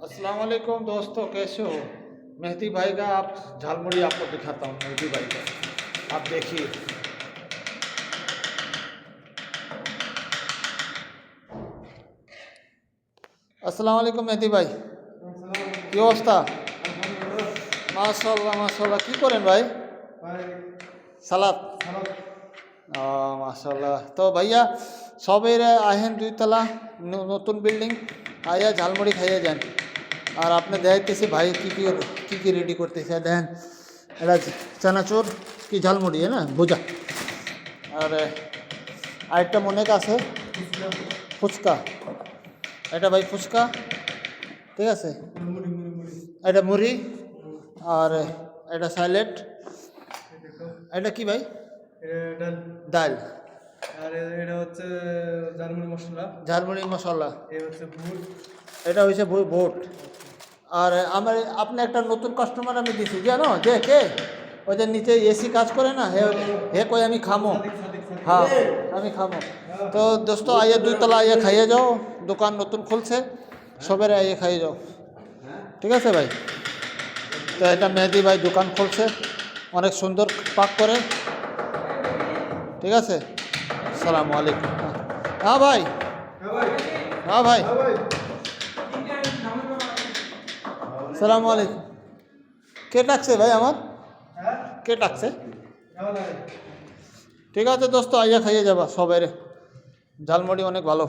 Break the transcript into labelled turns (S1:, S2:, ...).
S1: अस्सलाम वालेकुम दोस्तों, कैसे हो? मेहदी भाई का आप झालमुड़ी आपको दिखाता हूँ। मेहदी भाई का आप देखिए। अस्सलाम वालेकुम मेहदी भाई, কি অবস্থা? মাশাআল্লাহ মাশাআল্লাহ। কি করেন ভাই? সালাদ। মাশাআল্লাহ। তো ভাইয়া সবের আহেন 2 তলা নতুন বিল্ডিং, আয়া ঝালমুড়ি খাইয়ে যান। আর আপনি দেখতেছি ভাই কি কি রেডি করতেছে। দেখেন এটা চানাচুর কি ঝালমুড়ি না ভুজা। আর আরেকটা মনে আছে ফুচকা। এটা ভাই ফুচকা, ঠিক আছে। এটা মুড়ি আর এটা স্যালাড। এটা কি ভাই? ডাল।
S2: আর এটা হচ্ছে
S1: ঝালমুড়ি মশলা।
S2: এই হচ্ছে বুট।
S1: এটা হয়েছে ভোট। আর আপনি একটা নতুন কাস্টমার আমি দিছি জানো যে কে? ওই যে নিচে এসি কাজ করে না, হে কই আমি খামো। হ্যাঁ আমি খামো। তো দোস্ত আইয়ে 2 তলা আইয়ে খাইয়ে যাও, দোকান নতুন খুলছে, সবের আইয়ে খাইয়ে যাও, ঠিক আছে ভাই। তো এটা মেহেদি ভাই দোকান খুলছে, অনেক সুন্দর পাক করে, ঠিক আছে। আসসালামু আলাইকুম। হ্যাঁ ভাই, হ্যাঁ ভাই, সালামু আলাইকুম। কে ডাকছে ভাই আমার? কে ডাকছে? ঠিক আছে দোস্ত আইয়া খাইয়ে যাবা সবাই, ঝালমুড়ি অনেক ভালো।